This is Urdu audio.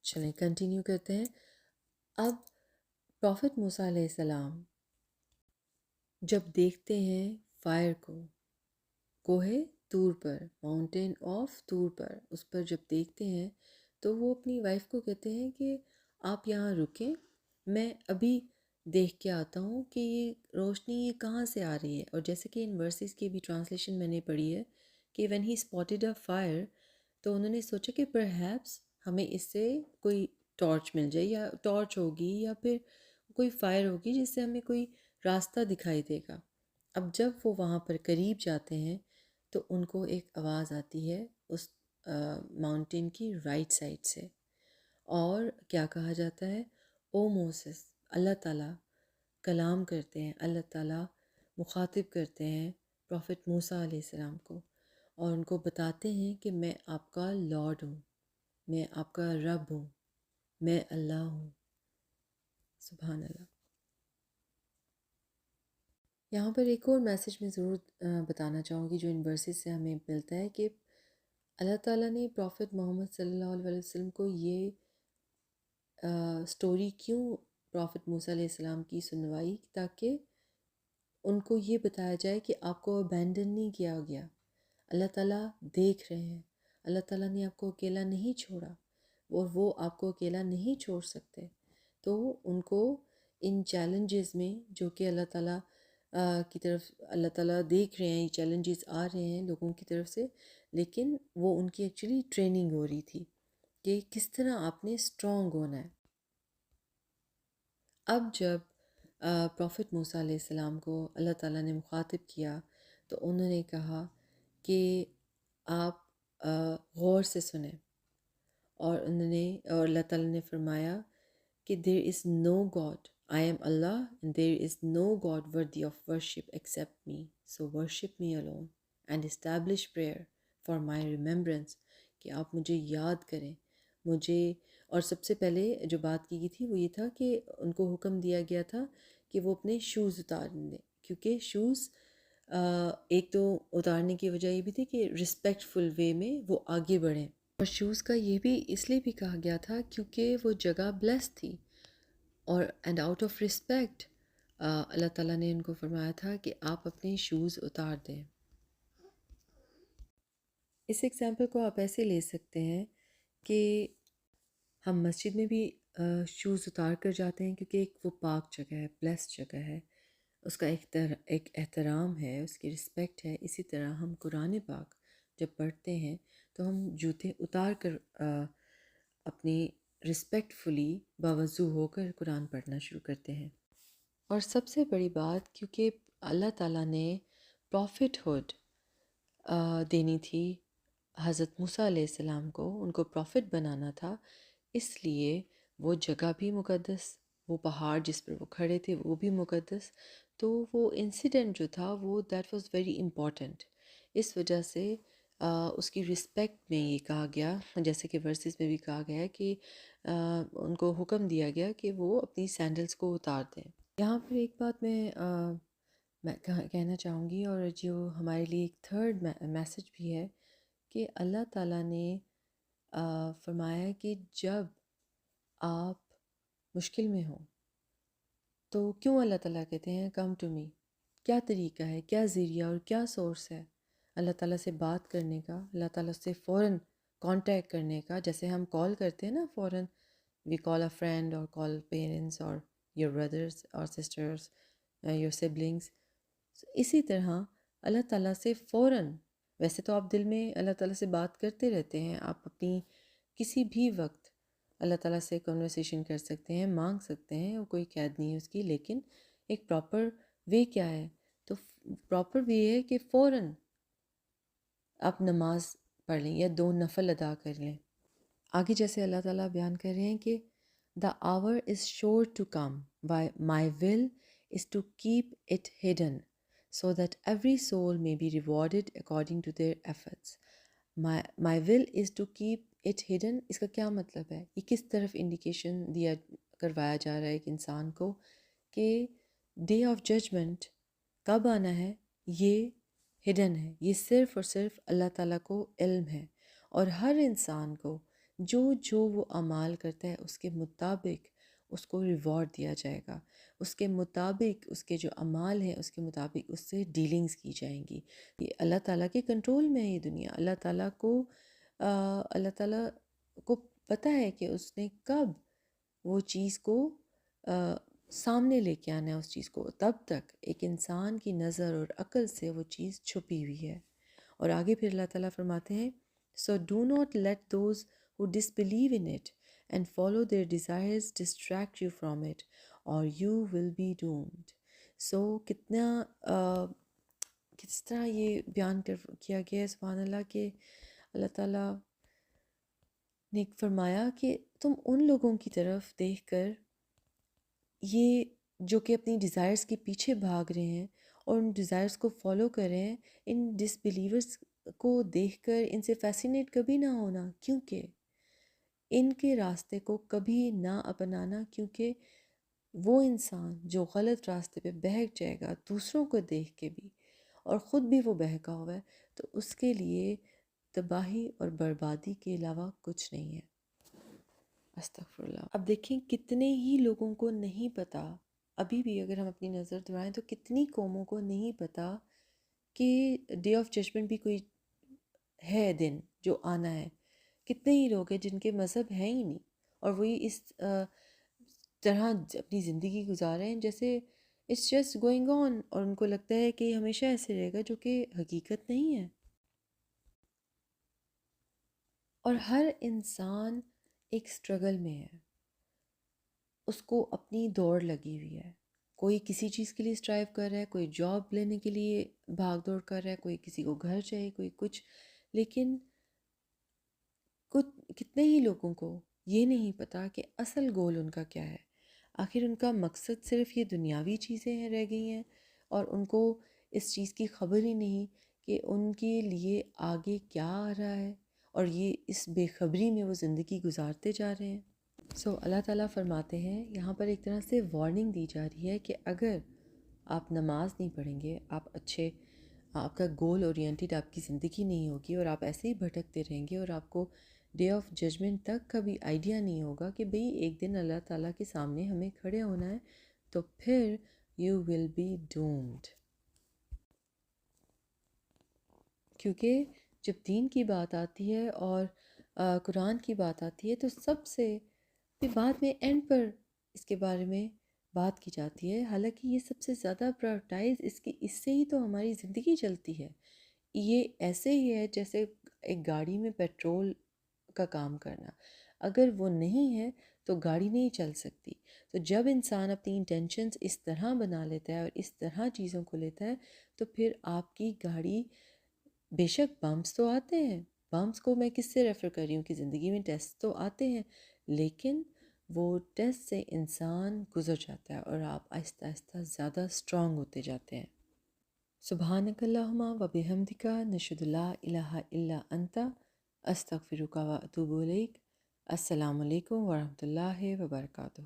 چلیں کنٹینیو کرتے ہیں. اب پروفٹ موسیٰ علیہ السلام جب دیکھتے ہیں فائر کو کوہ طور پر، ماؤنٹین آف طور پر، اس پر جب دیکھتے ہیں تو وہ اپنی وائف کو کہتے ہیں کہ آپ یہاں رکیں، میں ابھی دیکھ کے آتا ہوں کہ یہ روشنی یہ کہاں سے آ رہی ہے. اور جیسے کہ ان ورسز کی بھی ٹرانسلیشن میں نے پڑھی ہے کہ when he spotted a fire, تو انہوں نے سوچا کہ پرہیپس ہمیں اس سے کوئی ٹارچ مل جائے، یا ٹارچ ہوگی یا پھر کوئی فائر ہوگی جس سے ہمیں کوئی راستہ دکھائی دے گا. اب جب وہ وہاں پر قریب جاتے ہیں تو ان کو ایک آواز آتی ہے اس ماؤنٹین کی رائٹ سائڈ سے، اور کیا کہا جاتا ہے، او موسیس، اللہ تعالیٰ کلام کرتے ہیں، اللہ تعالیٰ مخاطب کرتے ہیں پروفٹ موسیٰ علیہ السلام کو، اور ان کو بتاتے ہیں کہ میں آپ کا لارڈ ہوں، میں آپ کا رب ہوں، میں اللہ ہوں. سبحان اللہ. یہاں پر ایک اور میسج میں ضرور بتانا چاہوں گی جو ان ورسز سے ہمیں ملتا ہے کہ اللہ تعالیٰ نے پروفٹ محمد صلی اللہ علیہ وسلم کو یہ سٹوری کیوں پروفٹ موسیٰ علیہ السلام کی سنوائی، تاکہ ان کو یہ بتایا جائے کہ آپ کو ابینڈن نہیں کیا گیا، اللہ تعالیٰ دیکھ رہے ہیں، اللہ تعالیٰ نے آپ کو اکیلا نہیں چھوڑا اور وہ آپ کو اکیلا نہیں چھوڑ سکتے. تو ان کو ان چیلنجز میں جو کہ اللہ تعالیٰ کی طرف اللہ تعالیٰ دیکھ رہے ہیں، یہ چیلنجز آ رہے ہیں لوگوں کی طرف سے، لیکن وہ ان کی ایکچولی ٹریننگ ہو رہی تھی کہ کس طرح آپ نے اسٹرانگ ہونا ہے. اب جب پروفٹ موسیٰ علیہ السلام کو اللہ تعالیٰ نے مخاطب کیا تو انہوں نے کہا کہ آپ غور سے سنیں، اور اور اللہ تعالیٰ نے فرمایا کہ there is no God, I am Allah and there is no God worthy of worship except me, so worship me alone and establish prayer for my remembrance, کہ آپ مجھے یاد کریں مجھے. اور سب سے پہلے جو بات کی گئی تھی وہ یہ تھا کہ ان کو حکم دیا گیا تھا کہ وہ اپنے شوز اتار دیں، کیونکہ شوز ایک تو اتارنے کی وجہ یہ بھی تھی کہ رسپیکٹ فل وے میں وہ آگے بڑھیں، اور شوز کا یہ بھی اس لیے بھی کہا گیا تھا کیونکہ وہ جگہ بلیس تھی، اور اینڈ آؤٹ آف رسپیکٹ اللہ تعالیٰ نے ان کو فرمایا تھا کہ آپ اپنے شوز اتار دیں. اس ایگزامپل کو آپ ایسے لے سکتے ہیں کہ ہم مسجد میں بھی شوز اتار کر جاتے ہیں کیونکہ ایک وہ پاک جگہ ہے، بلیس جگہ ہے، اس کا ایک احترام ہے، اس کی رسپیکٹ ہے. اسی طرح ہم قرآن پاک جب پڑھتے ہیں تو ہم جوتے اتار کر اپنی رسپیکٹ فلی باوضو ہو کر قرآن پڑھنا شروع کرتے ہیں. اور سب سے بڑی بات، کیونکہ اللہ تعالیٰ نے پروفٹ ہوڈ دینی تھی حضرت موسیٰ علیہ السلام کو، ان کو پروفٹ بنانا تھا، اس لیے وہ جگہ بھی مقدس، وہ پہاڑ جس پر وہ کھڑے تھے وہ بھی مقدس. تو وہ انسیڈنٹ جو تھا وہ دیٹ واز ویری امپورٹنٹ. اس وجہ سے اس کی رسپیکٹ میں یہ کہا گیا، جیسے کہ ورسز میں بھی کہا گیا ہے کہ ان کو حکم دیا گیا کہ وہ اپنی سینڈلز کو اتار دیں. یہاں پر ایک بات میں کہنا چاہوں گی، اور جو ہمارے لیے ایک تھرڈ میسج بھی ہے، کہ اللہ تعالیٰ نے فرمایا کہ جب آپ مشکل میں ہوں تو کیوں اللہ تعالیٰ کہتے ہیں کم ٹو می، کیا طریقہ ہے، کیا ذریعہ اور کیا سورس ہے اللہ تعالیٰ سے بات کرنے کا، اللہ تعالیٰ سے فوراً کانٹیکٹ کرنے کا. جیسے ہم کال کرتے ہیں نا فوراً، وی کال اے فرینڈ اور کال پیرنٹس اور یور بردرس اور سسٹرس، یور سبلنگس. اسی طرح اللہ تعالیٰ سے فوراً، ویسے تو آپ دل میں اللہ تعالیٰ سے بات کرتے رہتے ہیں، آپ اپنی کسی بھی وقت اللہ تعالیٰ سے کنورسیشن کر سکتے ہیں، مانگ سکتے ہیں، اور کوئی قید نہیں ہے اس کی، لیکن ایک پراپر وے کیا ہے؟ تو پراپر وے ہے کہ فوراً آپ نماز پڑھ لیں یا 2 نفل ادا کر لیں. آگے جیسے اللہ تعالیٰ بیان کر رہے ہیں کہ دا hour is sure to come, my will is to keep it hidden so that every soul may be rewarded according to their efforts. My will is to keep it hidden. اس کا کیا مطلب ہے؟ یہ کس طرف انڈیکیشن کروایا جا رہا ہے ایک انسان کو کہ ڈے آف ججمنٹ کب آنا ہے، یہ ہڈن ہے، یہ صرف اور صرف اللہ تعالیٰ کو علم ہے، اور ہر انسان کو جو جو وہ اعمال کرتا ہے اس کے مطابق اس کو ریوارڈ دیا جائے گا، اس کے مطابق اس کے جو اعمال ہیں اس کے مطابق اس سے ڈیلنگز کی جائیں گی۔ یہ اللہ تعالیٰ کے کنٹرول میں ہے یہ دنیا۔ اللہ تعالیٰ کو پتہ ہے کہ اس نے کب وہ چیز کو سامنے لے کے آنا ہے، اس چیز کو تب تک ایک انسان کی نظر اور عقل سے وہ چیز چھپی ہوئی ہے۔ اور آگے پھر اللہ تعالیٰ فرماتے ہیں So do not let those who disbelieve in it and follow their desires distract you from it or you will be doomed. So کس طرح یہ بیان کیا گیا ہے سبحان اللہ کہ اللہ تعالیٰ نے فرمایا کہ تم ان لوگوں کی طرف دیکھ کر یہ جو کہ اپنی ڈیزائرز کے پیچھے بھاگ رہے ہیں اور ان ڈیزائرز کو فالو کر رہے ہیں، ان ڈس بلیورز کو دیکھ کر ان سے فیسینیٹ کبھی نہ ہونا، کیونکہ ان کے راستے کو کبھی نہ اپنانا، کیونکہ وہ انسان جو غلط راستے پہ بہک جائے گا دوسروں کو دیکھ کے بھی اور خود بھی وہ بہکا ہوا ہے، تو اس کے لیے تباہی اور بربادی کے علاوہ کچھ نہیں ہے۔ استغفر اللہ۔ اب دیکھیں کتنے ہی لوگوں کو نہیں پتہ، ابھی بھی اگر ہم اپنی نظر دوڑائیں تو کتنی قوموں کو نہیں پتہ کہ ڈے آف ججمنٹ بھی کوئی ہے دن جو آنا ہے۔ کتنے ہی لوگ ہیں جن کے مذہب ہیں ہی نہیں اور وہی اس طرح اپنی زندگی گزار رہے ہیں جیسے اٹس جسٹ گوئنگ آن، اور ان کو لگتا ہے کہ ہمیشہ ایسے رہے گا، جو کہ حقیقت نہیں ہے۔ اور ہر انسان ایک سٹرگل میں ہے، اس کو اپنی دوڑ لگی ہوئی ہے۔ کوئی کسی چیز کے لیے اسٹرائیو کر رہا ہے، کوئی جاب لینے کے لیے بھاگ دوڑ کر رہا ہے، کوئی کسی کو گھر چاہیے، کوئی کچھ، لیکن کتنے ہی لوگوں کو یہ نہیں پتہ کہ اصل گول ان کا کیا ہے۔ آخر ان کا مقصد صرف یہ دنیاوی چیزیں رہ گئی ہیں اور ان کو اس چیز کی خبر ہی نہیں کہ ان کے لیے آگے کیا آ رہا ہے، اور یہ اس بے خبری میں وہ زندگی گزارتے جا رہے ہیں۔ اللہ تعالیٰ فرماتے ہیں یہاں پر ایک طرح سے وارننگ دی جا رہی ہے کہ اگر آپ نماز نہیں پڑھیں گے، آپ کا گول اورینٹیڈ آپ کی زندگی نہیں ہوگی اور آپ ایسے ہی بھٹکتے رہیں گے اور آپ کو ڈے آف ججمنٹ تک کا بھی آئیڈیا نہیں ہوگا کہ بھئی ایک دن اللہ تعالیٰ کے سامنے ہمیں کھڑے ہونا ہے، تو پھر یو ول بی ڈومڈ۔ کیونکہ جب دین کی بات آتی ہے اور قرآن کی بات آتی ہے تو سب سے پھر بعد میں اینڈ پر اس کے بارے میں بات کی جاتی ہے، حالانکہ یہ سب سے زیادہ پرائورٹائز اس سے ہی تو ہماری زندگی چلتی ہے۔ یہ ایسے ہی ہے جیسے ایک گاڑی میں پیٹرول کا کام کرنا، اگر وہ نہیں ہے تو گاڑی نہیں چل سکتی۔ تو جب انسان اپنی انٹینشنز اس طرح بنا لیتا ہے اور اس طرح چیزوں کو لیتا ہے تو پھر آپ کی گاڑی، بے شک بمپس تو آتے ہیں، بمپس کو میں کس سے ریفر کر رہی ہوں کہ زندگی میں ٹیسٹ تو آتے ہیں، لیکن وہ ٹیسٹ سے انسان گزر جاتا ہے اور آپ آہستہ آہستہ زیادہ اسٹرانگ ہوتے جاتے ہیں۔ سبحانک اللہم و بحمدک، نشہد لا الہ الا انت، استغفرک و اتوب الیک۔ السلام علیکم ورحمۃ اللہ وبرکاتہ۔